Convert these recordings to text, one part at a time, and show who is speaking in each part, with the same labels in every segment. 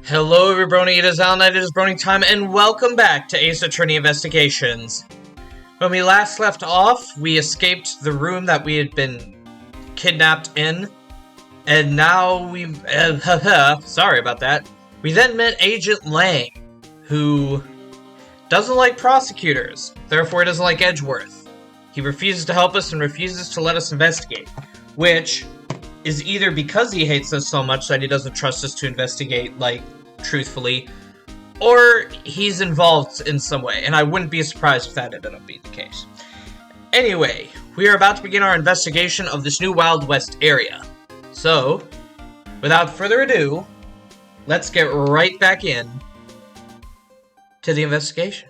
Speaker 1: Hello everybody, it is Al Knight, it is Brony time, and welcome back to Ace Attorney Investigations. When we last left off, we escaped the room that we had been kidnapped in, and now we... sorry about that. We then met Agent Lang, who doesn't like prosecutors, therefore he doesn't like Edgeworth. He refuses to help us and refuses to let us investigate, which is either because he hates us so much that he doesn't trust us to investigate, like, truthfully, or he's involved in some way, and I wouldn't be surprised if that ended up being the case. Anyway, we are about to begin our investigation of this new Wild West area. So, without further ado, let's get right back in to the investigation.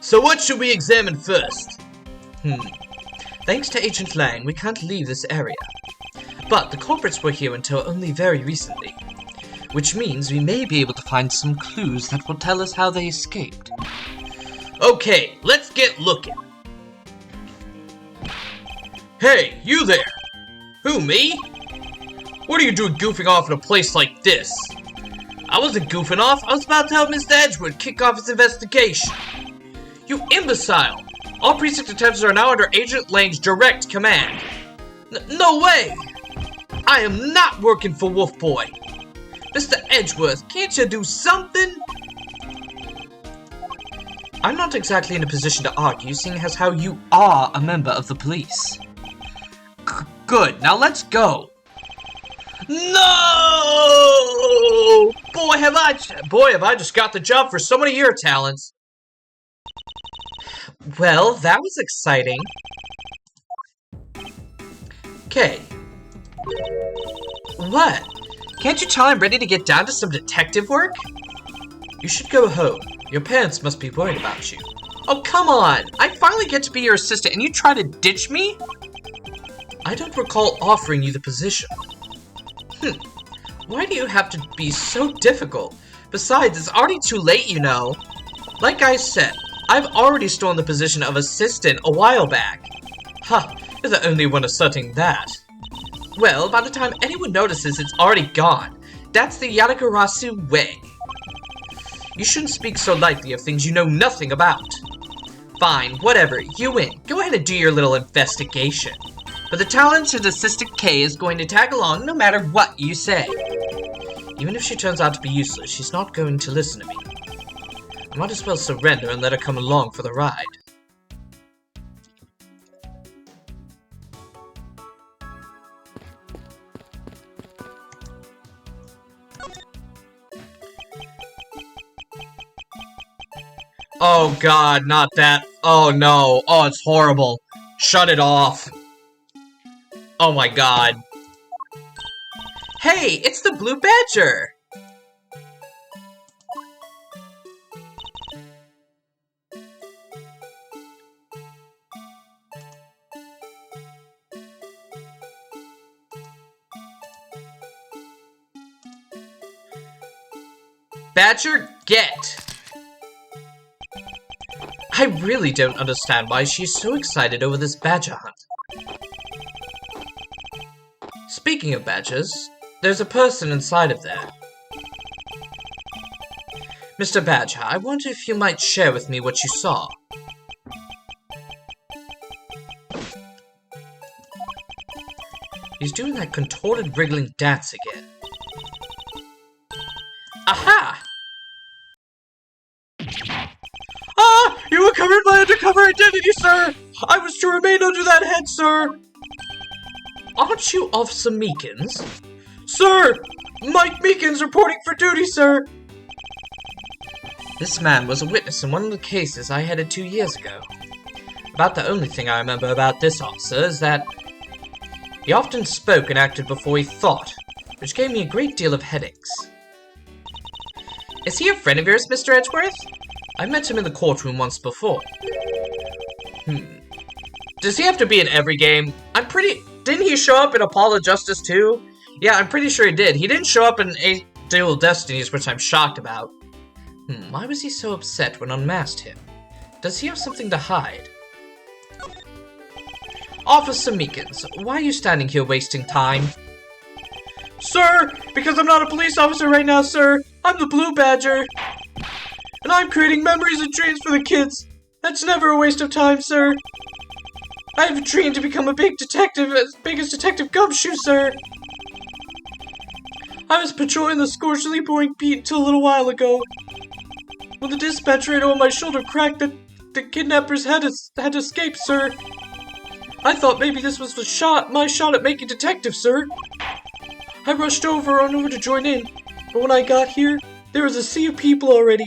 Speaker 1: So what should we examine first? Thanks to Agent Lang, we can't leave this area. But the culprits were here until only very recently, which means we may be able to find some clues that will tell us how they escaped. Okay, let's get looking. Hey, you there! Who, me? What are you doing goofing off in a place like this? I wasn't goofing off, I was about to help Mr. Edgeworth kick off his investigation. You imbecile! All precinct detectives are now under Agent Lang's direct command. No way! I am not working for Wolf Boy. Mr. Edgeworth, can't you do something? I'm not exactly in a position to argue, seeing as how you are a member of the police. Good, now let's go. No! Boy, have I just got the job for so many of your talents. Well, that was exciting. Okay. What? Can't you tell I'm ready to get down to some detective work? You should go home. Your parents must be worried about you. Oh, come on! I finally get to be your assistant and you try to ditch me? I don't recall offering you the position. Why do you have to be so difficult? Besides, it's already too late, you know. Like I said, I've already stolen the position of assistant a while back. You're the only one asserting that. Well, by the time anyone notices, it's already gone. That's the Yatagarasu way. You shouldn't speak so lightly of things you know nothing about. Fine, whatever, you win. Go ahead and do your little investigation. But the talented Assistant K is going to tag along no matter what you say. Even if she turns out to be useless, she's not going to listen to me. I might as well surrender and let her come along for the ride. Oh god, not that. Oh no. Oh, it's horrible. Shut it off. Oh my god. Hey, it's the Blue Badger! Badger, get! I really don't understand why she's so excited over this badger hunt. Speaking of badgers, there's a person inside of there. Mr. Badger, I wonder if you might share with me what you saw. He's doing that contorted wriggling dance again. Aha! You uncovered my undercover identity, sir! I was to remain under that head, sir! Aren't you Officer Meekins? Sir! Mike Meekins reporting for duty, sir! This man was a witness in one of the cases I headed 2 years ago. About the only thing I remember about this officer is that he often spoke and acted before he thought, which gave me a great deal of headaches. Is he a friend of yours, Mr. Edgeworth? I met him in the courtroom once before. Does he have to be in every game? Didn't he show up in Apollo Justice 2? Yeah, I'm pretty sure he did. He didn't show up in Dual Destinies, which I'm shocked about. Why was he so upset when unmasked him? Does he have something to hide? Officer Meekins, why are you standing here wasting time? Sir, because I'm not a police officer right now, sir, I'm the Blue Badger. And I'm creating memories and dreams for the kids. That's never a waste of time, sir. I have a dream to become a big detective, as big as Detective Gumshoe, sir. I was patrolling the scorchingly boring beat until a little while ago. When the dispatch radio on my shoulder cracked, the kidnappers had escaped, sir. I thought maybe this was my shot at making detective, sir. I rushed over to join in, but when I got here, there was a sea of people already.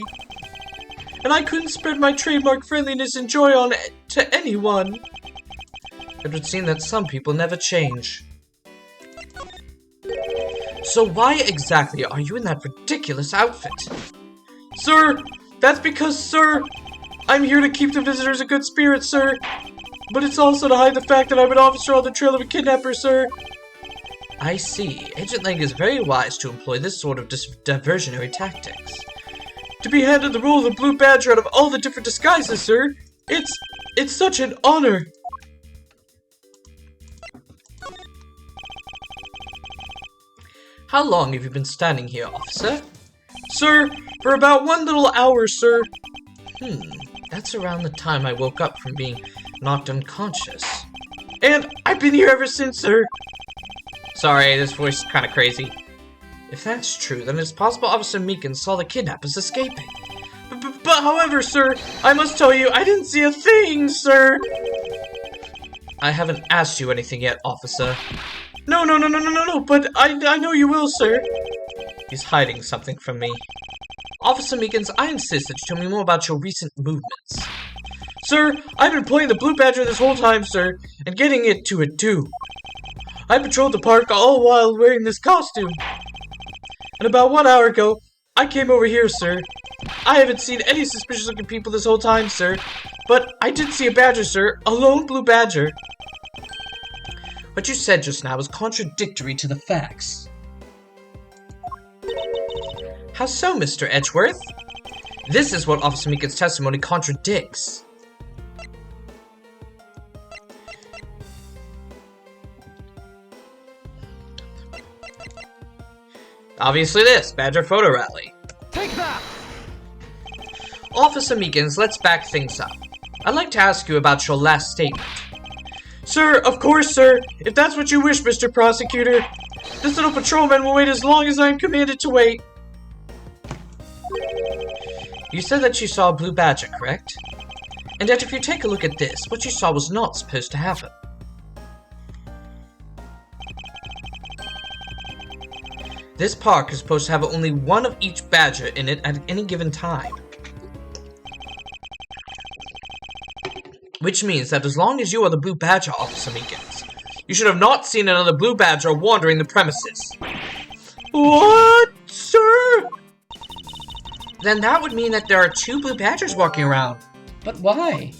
Speaker 1: And I couldn't spread my trademark friendliness and joy on to anyone. It would seem that some people never change. So why exactly are you in that ridiculous outfit? Sir, that's because, sir, I'm here to keep the visitors in good spirits, sir. But it's also to hide the fact that I'm an officer on the trail of a kidnapper, sir. I see. Agent Lang is very wise to employ this sort of diversionary tactics. To be handed the role of the Blue Badger out of all the different disguises, sir, it's such an honor. How long have you been standing here, officer? Sir, for about 1 little hour, sir. That's around the time I woke up from being knocked unconscious. And I've been here ever since, sir. Sorry, this voice is kind of crazy. If that's true, then it's possible Officer Meekins saw the kidnappers escaping. But however, sir, I must tell you, I didn't see a thing, sir. I haven't asked you anything yet, officer. No, but I know you will, sir. He's hiding something from me. Officer Meekins, I insist that you tell me more about your recent movements. Sir, I've been playing the Blue Badger this whole time, sir, and getting into it, too. I patrolled the park all while wearing this costume. And about 1 hour ago, I came over here, sir. I haven't seen any suspicious-looking people this whole time, sir. But I did see a badger, sir. A lone blue badger. What you said just now was contradictory to the facts. How so, Mr. Edgeworth? This is what Officer Meekins' testimony contradicts. Obviously this, Badger Photo Rally.
Speaker 2: Take that!
Speaker 1: Officer Meekins, let's back things up. I'd like to ask you about your last statement. Sir, of course, sir. If that's what you wish, Mr. Prosecutor. This little patrolman will wait as long as I am commanded to wait. You said that you saw a blue badger, correct? And yet if you take a look at this, what you saw was not supposed to happen. This park is supposed to have only one of each badger in it at any given time. Which means that as long as you are the Blue Badger, Officer Meekins, you should have not seen another Blue Badger wandering the premises. What, sir? Then that would mean that there are 2 Blue Badgers walking around. But why?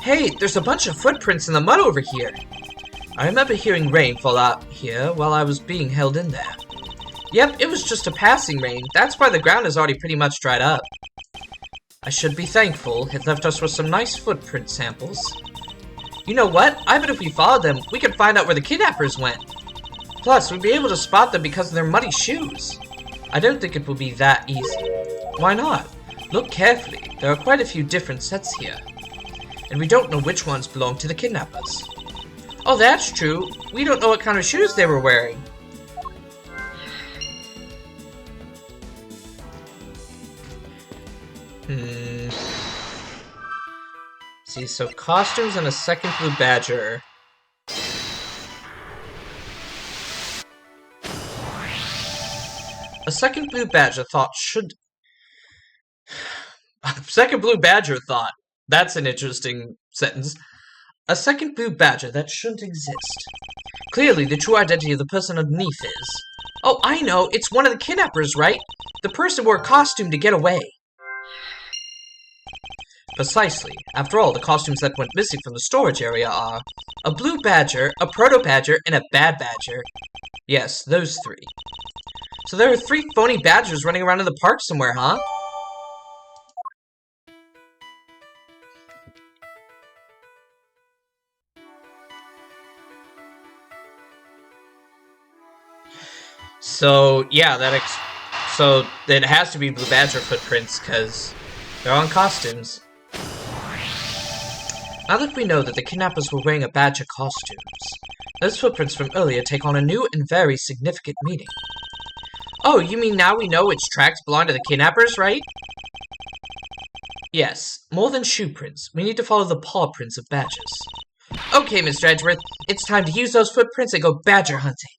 Speaker 1: Hey, there's a bunch of footprints in the mud over here. I remember hearing rain fall out here while I was being held in there. Yep, it was just a passing rain. That's why the ground is already pretty much dried up. I should be thankful it left us with some nice footprint samples. You know what? I bet if we followed them, we could find out where the kidnappers went. Plus, we'd be able to spot them because of their muddy shoes. I don't think it will be that easy. Why not? Look carefully. There are quite a few different sets here. And we don't know which ones belong to the kidnappers. Oh, that's true. We don't know what kind of shoes they were wearing. See, so costumes and a second Blue Badger. A second Blue Badger thought should... Second Blue Badger thought. That's an interesting sentence. A second Blue Badger that shouldn't exist. Clearly, the true identity of the person underneath is... Oh, I know! It's one of the kidnappers, right? The person wore a costume to get away. Precisely. After all, the costumes that went missing from the storage area are... a Blue Badger, a Proto Badger, and a Bad Badger. Yes, those 3. So there are 3 phony badgers running around in the park somewhere, huh? So, yeah, so it has to be Blue Badger footprints, because they're on costumes. Now that we know that the kidnappers were wearing a badger costumes, those footprints from earlier take on a new and very significant meaning. Oh, you mean now we know which tracks belong to the kidnappers, right? Yes, more than shoe prints. We need to follow the paw prints of badgers. Okay, Mr. Edgeworth, it's time to use those footprints and go badger hunting.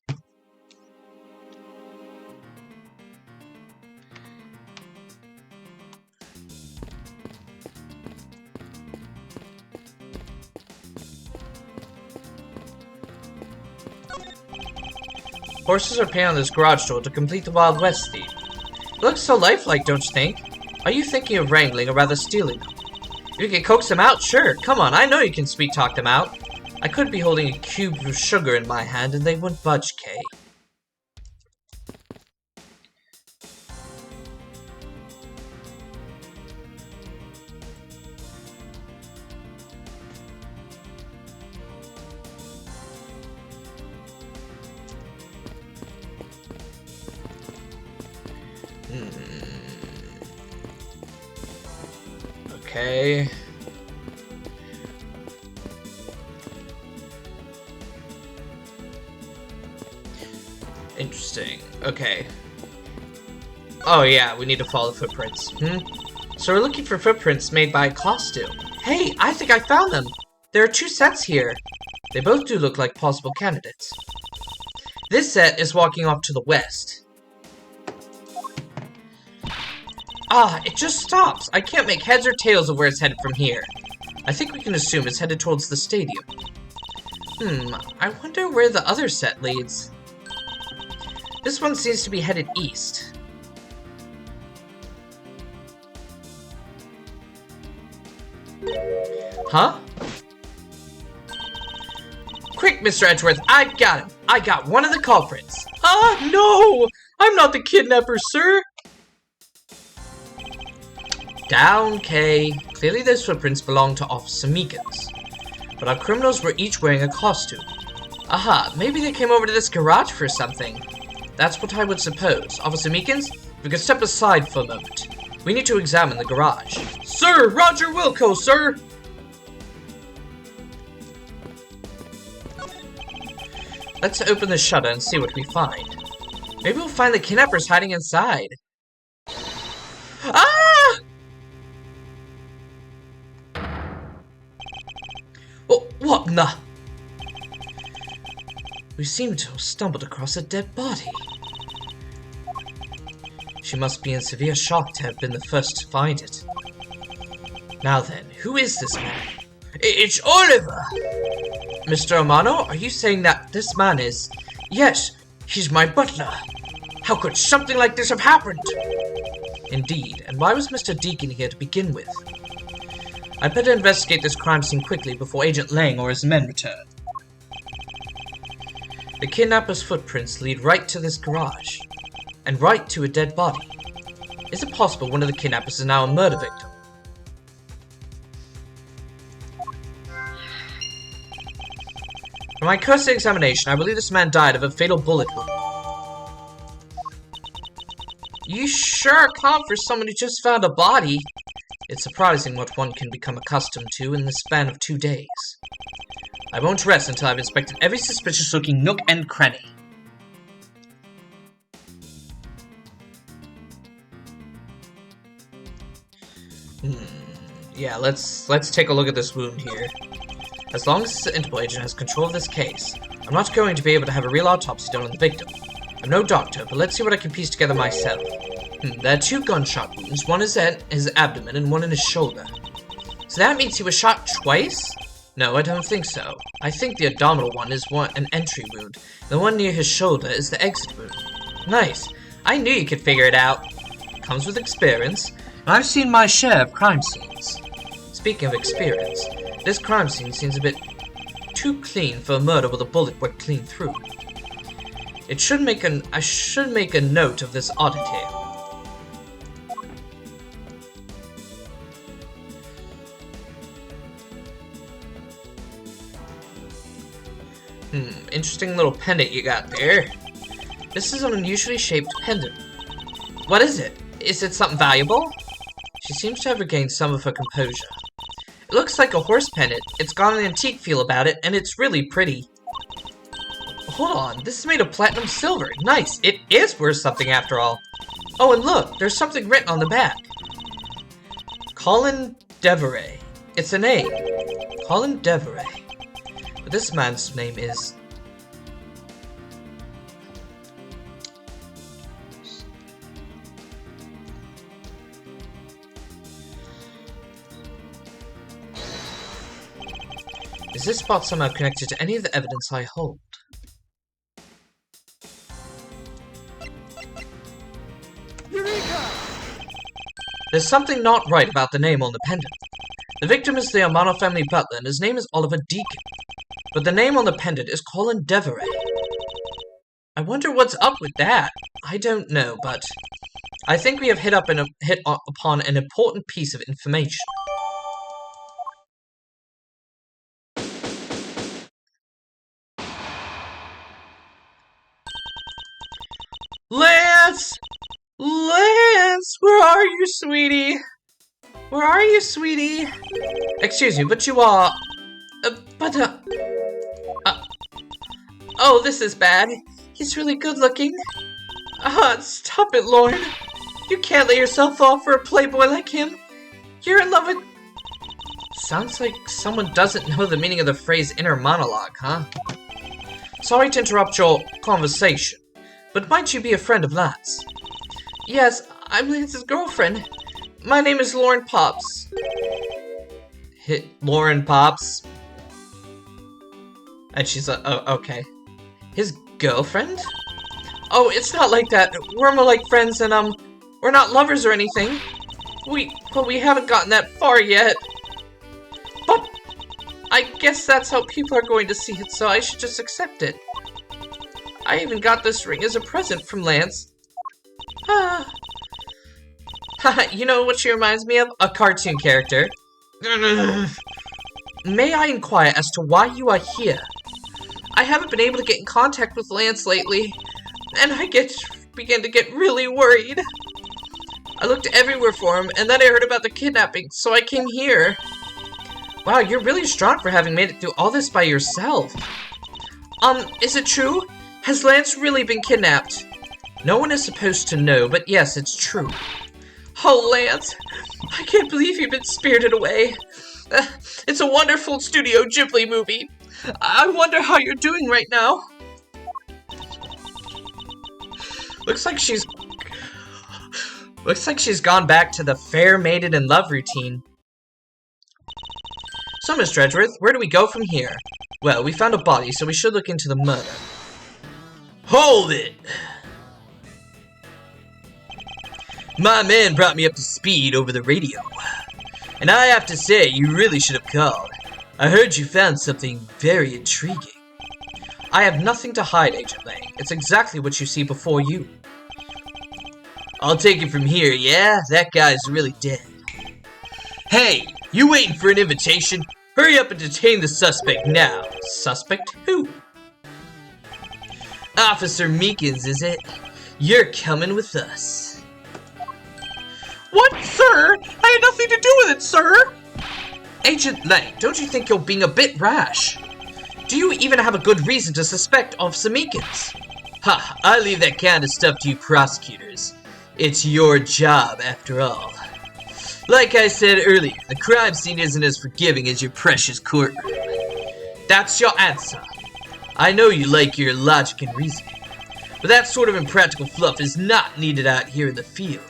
Speaker 1: Horses are paying on this garage door to complete the Wild West theme. It looks so lifelike, don't you think? Are you thinking of wrangling or rather stealing them? If you can coax them out, sure. Come on, I know you can sweet-talk them out. I could be holding a cube of sugar in my hand and they wouldn't budge, Kay. Okay. Interesting. Okay. Oh yeah, we need to follow the footprints. So we're looking for footprints made by a costume. Hey, I think I found them! There are 2 sets here. They both do look like possible candidates. This set is walking off to the west. Ah, it just stops. I can't make heads or tails of where it's headed from here. I think we can assume it's headed towards the stadium. I wonder where the other set leads. This one seems to be headed east. Huh? Quick, Mr. Edgeworth, I got him. I got one of the culprits. Ah, no! I'm not the kidnapper, sir! Down, Kay. Clearly those footprints belong to Officer Meekins. But our criminals were each wearing a costume. Aha, maybe they came over to this garage for something. That's what I would suppose. Officer Meekins, we could step aside for a moment. We need to examine the garage. Sir, Roger Wilco, sir! Let's open the shutter and see what we find. Maybe we'll find the kidnappers hiding inside. Ah! Oh, what the? We seem to have stumbled across a dead body. She must be in severe shock to have been the first to find it. Now then, who is this man? It's Oliver! Mr. Amano, are you saying that this man is... Yes, he's my butler. How could something like this have happened? Indeed, and why was Mr. Deacon here to begin with? I'd better investigate this crime scene quickly before Agent Lang or his men return. The kidnapper's footprints lead right to this garage, and right to a dead body. Is it possible one of the kidnappers is now a murder victim? From my cursory examination, I believe this man died of a fatal bullet wound. You sure are calm for someone who just found a body. It's surprising what one can become accustomed to in the span of 2 days. I won't rest until I've inspected every suspicious-looking nook and cranny. Yeah, let's take a look at this wound here. As long as the Interpol agent has control of this case, I'm not going to be able to have a real autopsy done on the victim. I'm no doctor, but let's see what I can piece together myself. There are 2 gunshot wounds, one is at his abdomen and one in his shoulder. So that means he was shot twice? No, I don't think so. I think the abdominal one is an entry wound, and the one near his shoulder is the exit wound. Nice. I knew you could figure it out. Comes with experience, and I've seen my share of crime scenes. Speaking of experience, this crime scene seems a bit too clean for a murder with a bullet went clean through. I should make a note of this oddity. Interesting little pendant you got there. This is an unusually shaped pendant. What is it? Is it something valuable? She seems to have regained some of her composure. It looks like a horse pendant. It's got an antique feel about it, and it's really pretty. Hold on, this is made of platinum silver. Nice, it is worth something after all. Oh, and look, there's something written on the back. Colin Deveray. It's a name. Colin Deveray. But this man's name is... Is this spot somehow connected to any of the evidence I hold? Eureka! There's something not right about the name on the pendant. The victim is the Amano family butler, and his name is Oliver Deacon. But the name on the pendant is Colin Deveray. I wonder what's up with that. I don't know, but I think we have hit upon an important piece of information. Lance! Lance! Where are you, sweetie? Where are you, sweetie? Excuse me, but you are... Oh, this is bad. He's really good looking. Stop it, Lauren. You can't let yourself fall for a playboy like him. You're in love with... Sounds like someone doesn't know the meaning of the phrase inner monologue, huh? Sorry to interrupt your conversation. But might you be a friend of Lance? Yes, I'm Lance's girlfriend. My name is Lauren Pops. Lauren Pops? And she's like, oh, okay. His girlfriend? Oh, it's not like that. We're more like friends and, we're not lovers or anything. We haven't gotten that far yet. But I guess that's how people are going to see it, so I should just accept it. I even got this ring as a present from Lance. You know what she reminds me of? A cartoon character. May I inquire as to why you are here? I haven't been able to get in contact with Lance lately, and I began to get really worried. I looked everywhere for him, and then I heard about the kidnapping, so I came here. Wow, you're really strong for having made it through all this by yourself. Is it true? Has Lance really been kidnapped? No one is supposed to know, but yes, it's true. Oh, Lance, I can't believe you've been spirited away. It's a wonderful Studio Ghibli movie. I wonder how you're doing right now. Looks like she's gone back to the fair maiden in love routine. So, Miss Dredgeworth, where do we go from here? Well, we found a body, so we should look into the murder. Hold it! My man brought me up to speed over the radio. And I have to say, you really should have called. I heard you found something very intriguing. I have nothing to hide, Agent Lang. It's exactly what you see before you. I'll take it from here, yeah? That guy's really dead. Hey, you waiting for an invitation? Hurry up and detain the suspect now. Suspect who? Officer Meekins, is it? You're coming with us. What, sir? I had nothing to do with it, sir! Agent Lang, don't you think you're being a bit rash? Do you even have a good reason to suspect Officer Meekins? Ha, I leave that kind of stuff to you prosecutors. It's your job, after all. Like I said earlier, the crime scene isn't as forgiving as your precious courtroom. That's your answer. I know you like your logic and reasoning, but that sort of impractical fluff is not needed out here in the field.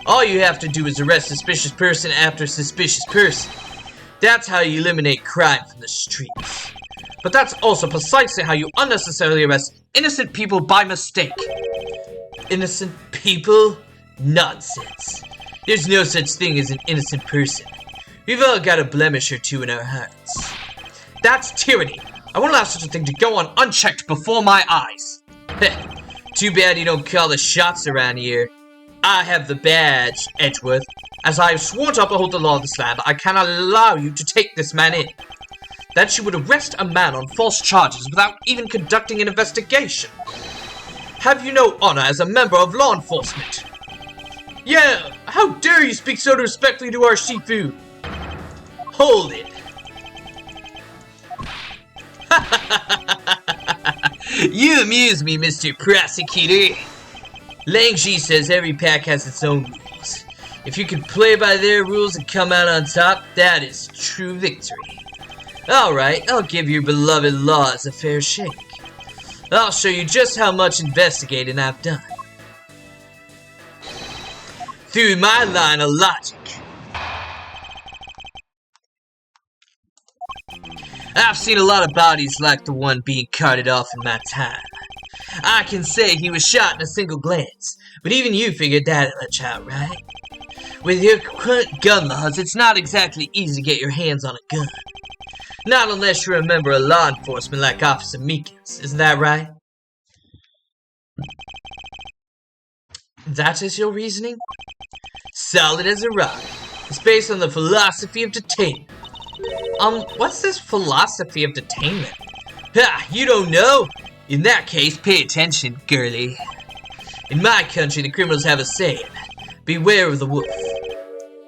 Speaker 1: All you have to do is arrest suspicious person after suspicious person. That's how you eliminate crime from the streets. But that's also precisely how you unnecessarily arrest innocent people by mistake. Innocent people? Nonsense. There's no such thing as an innocent person. We've all got a blemish or two in our hearts. That's tyranny. I won't allow such a thing to go on unchecked before my eyes. Too bad you don't call the shots around here. I have the badge, Edgeworth. As I have sworn to uphold the law of this land, I cannot allow you to take this man in. that you would arrest a man on false charges without even conducting an investigation? Have you no honor as a member of law enforcement? Yeah, how dare you speak so disrespectfully to our Shifu? Hold it. You amuse me, Mr. Prosecutor. Lang Ji says every pack has its own rules. If you can play by their rules and come out on top, that is true victory. Alright, I'll give your beloved laws a fair shake. I'll show you just how much investigating I've done. Through my line of logic. I've seen a lot of bodies like the one being carted off in my time. I can say he was shot in a single glance, but even you figured that much out, right? With your current gun laws, it's not exactly easy to get your hands on a gun. Not unless you're a member of law enforcement like Officer Meekins, isn't that right? That is your reasoning? Solid as a rock. It's based on the philosophy of detainment. What's this philosophy of detainment? Ha, you don't know? In that case, pay attention, girlie. In my country, the criminals have a saying, beware of the wolf.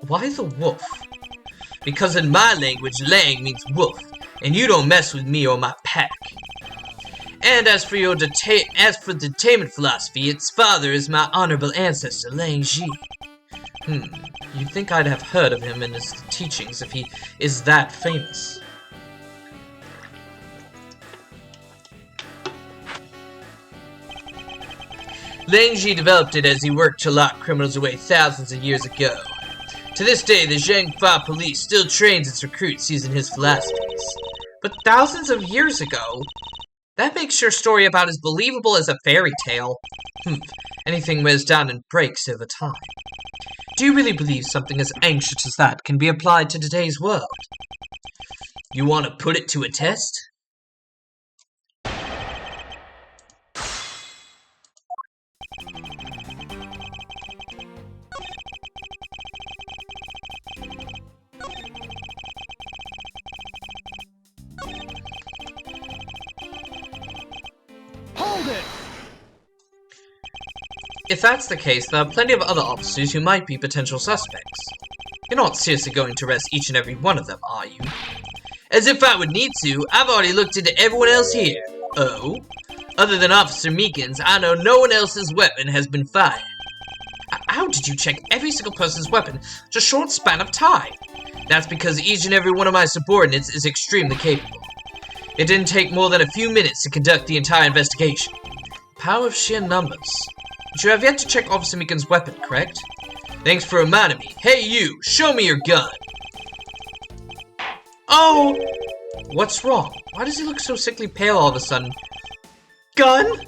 Speaker 1: Why the wolf? Because in my language, Lang means wolf, and you don't mess with me or my pack. And as for your detainment philosophy, its father is my honorable ancestor, Lang Ji. You'd think I'd have heard of him and his teachings if he is that famous. Lang Ji developed it as he worked to lock criminals away thousands of years ago. To this day, the Zhengfa police still trains its recruits using his philosophies. But thousands of years ago? That makes your story about as believable as a fairy tale. Anything wears down and breaks over time. Do you really believe something as ancient as that can be applied to today's world? You want to put it to a test?
Speaker 2: Hold it!
Speaker 1: If that's the case, there are plenty of other officers who might be potential suspects. You're not seriously going to arrest each and every one of them, are you? As if I would need to, I've already looked into everyone else here. Oh? Other than Officer Meekins, I know no one else's weapon has been fired. How did you check every single person's weapon in a short span of time? That's because each and every one of my subordinates is extremely capable. It didn't take more than a few minutes to conduct the entire investigation. Power of sheer numbers. But you have yet to check Officer Meekins' weapon, correct? Thanks for reminding me. Hey you, show me your gun! Oh! What's wrong? Why does he look so sickly pale all of a sudden? Gun?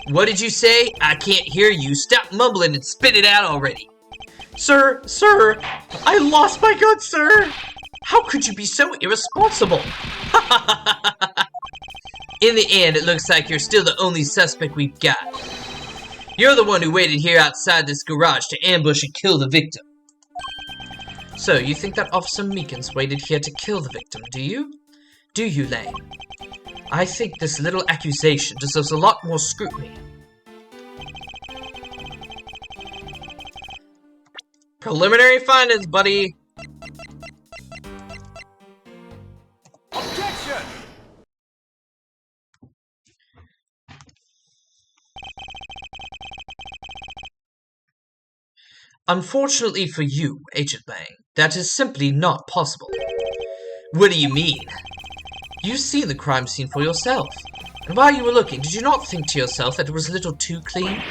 Speaker 1: What did you say? I can't hear you. Stop mumbling and spit it out already. Sir, I lost my gun, sir! How could you be so irresponsible? In the end, it looks like you're still the only suspect we've got. You're the one who waited here outside this garage to ambush and kill the victim. So, you think that Officer Meekins waited here to kill the victim, do you? Do you, Lang? I think this little accusation deserves a lot more scrutiny. Preliminary findings, buddy.
Speaker 2: Objection!
Speaker 1: Unfortunately for you, Agent Lang, that is simply not possible. What do you mean? You've seen the crime scene for yourself. And while you were looking, did you not think to yourself that it was a little too clean?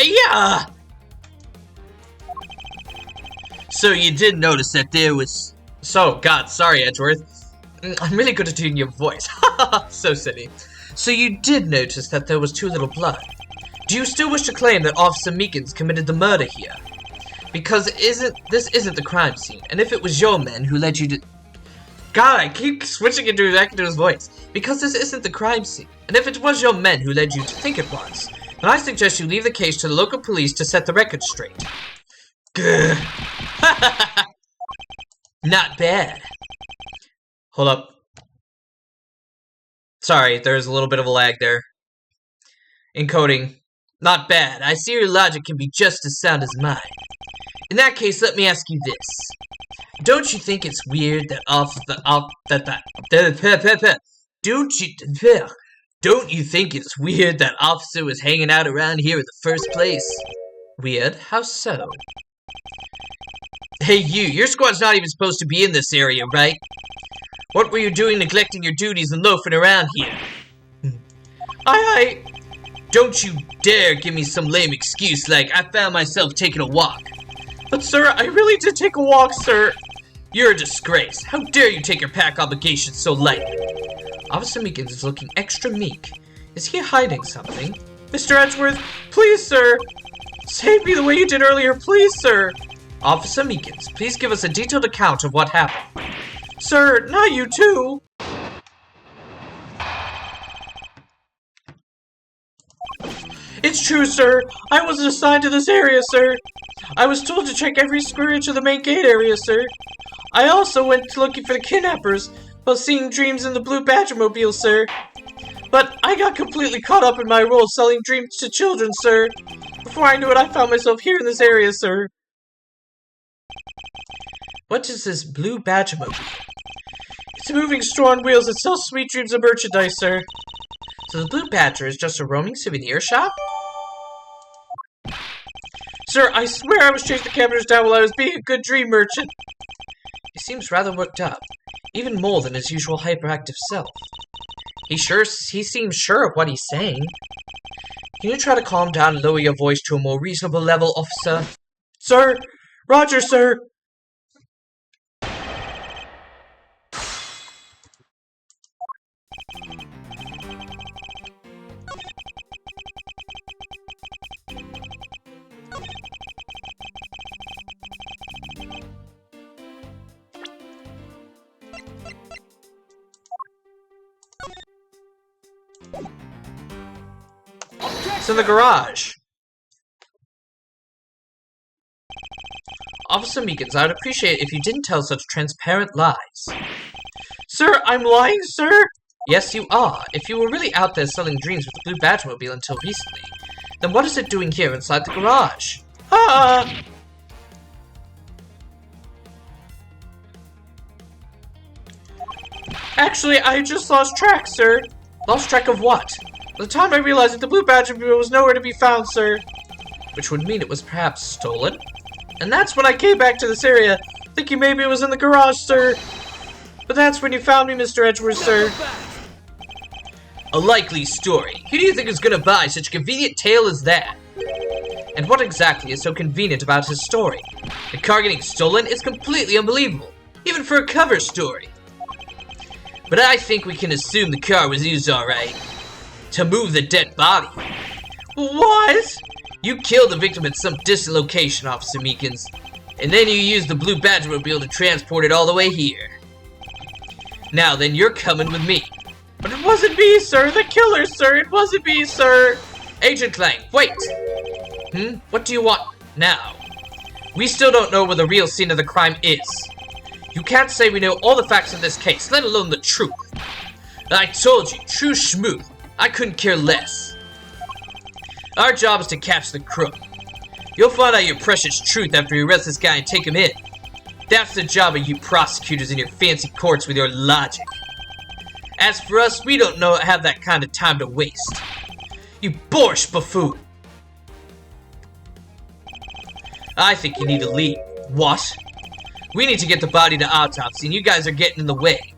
Speaker 1: Yeah! So you did notice that there was... So, God, sorry, Edgeworth. I'm really good at doing your voice. So silly. So you did notice that there was too little blood. Do you still wish to claim that Officer Meekins committed the murder here? Because this isn't the crime scene, and if it was your men who led you to... God, I keep switching it back into his voice. Because this isn't the crime scene, and if it was your men who led you to think it was, then I suggest you leave the case to the local police to set the record straight. Not bad. Hold up. Sorry, there's a little bit of a lag there. Encoding. Not bad. I see your logic can be just as sound as mine. In that case, let me ask you this. Don't you think it's weird that don't you think it's weird that Officer was hanging out around here in the first place? Weird? How so? Hey your squad's not even supposed to be in this area, right? What were you doing neglecting your duties and loafing around here? Don't you dare give me some lame excuse like I found myself taking a walk. But sir, I really did take a walk, sir. You're a disgrace. How dare you take your pack obligations so lightly? Officer Meekins is looking extra meek. Is he hiding something? Mr. Edgeworth, please, sir. Save me the way you did earlier, please, sir. Officer Meekins, please give us a detailed account of what happened. Sir, not you too. It's true, sir. I wasn't assigned to this area, sir. I was told to check every square inch of the main gate area, sir. I also went looking for the kidnappers while seeing dreams in the blue Badgermobile, sir. But I got completely caught up in my role selling dreams to children, sir. Before I knew it, I found myself here in this area, sir. What is this blue Badgermobile? It's a moving store on wheels that sells sweet dreams and merchandise, sir. So the Blue Badger is just a roaming souvenir shop? Sir, I swear I was chasing the cameras down while I was being a good dream merchant. He seems rather worked up, even more than his usual hyperactive self. He seems sure of what he's saying. Can you try to calm down and lower your voice to a more reasonable level, officer? Sir! Roger, sir! It's in the garage. Officer Meekins, I would appreciate it if you didn't tell such transparent lies. Sir, I'm lying, sir? Yes, you are. If you were really out there selling dreams with the Blue Badgermobile until recently, then what is it doing here inside the garage? Ah! Actually, I just lost track, sir. Lost track of what? By the time I realized that the Blue Badgermobile was nowhere to be found, sir. Which would mean it was perhaps stolen? And that's when I came back to this area, thinking maybe it was in the garage, sir. But that's when you found me, Mr. Edgeworth, sir. A likely story. Who do you think is gonna buy such a convenient tale as that? And what exactly is so convenient about his story? The car getting stolen is completely unbelievable, even for a cover story. But I think we can assume the car was used alright. To move the dead body. What? You killed the victim at some distant location, Officer Meekins. And then you used the Blue Badgermobile to transport it all the way here. Now then, you're coming with me. But it wasn't me, sir. The killer, sir. It wasn't me, sir. Agent Lang, wait. What do you want now? We still don't know where the real scene of the crime is. You can't say we know all the facts of this case, let alone the truth. I told you, true schmoo. I couldn't care less. Our job is to catch the crook. You'll find out your precious truth after you arrest this guy and take him in. That's the job of you prosecutors in your fancy courts with your logic. As for us, we don't have that kind of time to waste. You boorish buffoon. I think you need to leave. What? We need to get the body to autopsy, and you guys are getting in the way.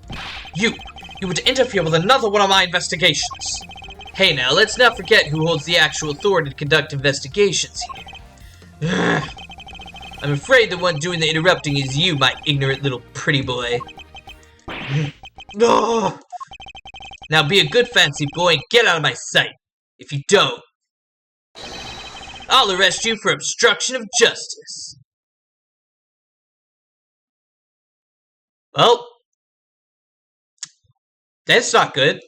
Speaker 1: You would interfere with another one of my investigations. Hey now, let's not forget who holds the actual authority to conduct investigations here. I'm afraid the one doing the interrupting is you, my ignorant little pretty boy. No. Now be a good fancy boy and get out of my sight. If you don't, I'll arrest you for obstruction of justice. Well, that's not good.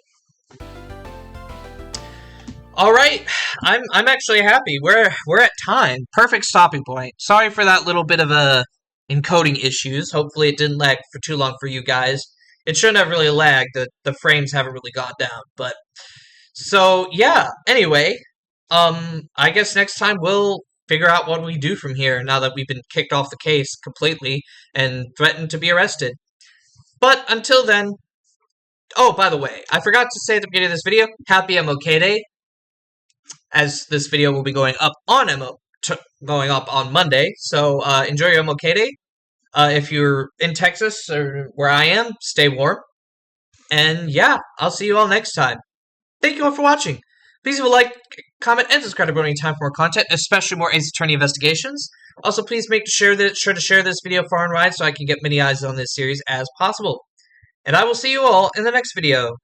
Speaker 1: Alright, I'm actually happy. We're at time. Perfect stopping point. Sorry for that little bit of encoding issues. Hopefully it didn't lag for too long for you guys. It shouldn't have really lagged. The frames haven't really gone down, but so yeah. Anyway, I guess next time we'll figure out what we do from here now that we've been kicked off the case completely and threatened to be arrested. But until then, oh, by the way, I forgot to say at the beginning of this video, happy MLK Day, as this video will be going up on Monday. So enjoy your MLK Day. If you're in Texas or where I am, stay warm. And yeah, I'll see you all next time. Thank you all for watching. Please leave a like, comment, and subscribe to Burning Time for more content, especially more Ace Attorney investigations. Also, please make sure to share this video far and wide so I can get many eyes on this series as possible. And I will see you all in the next video.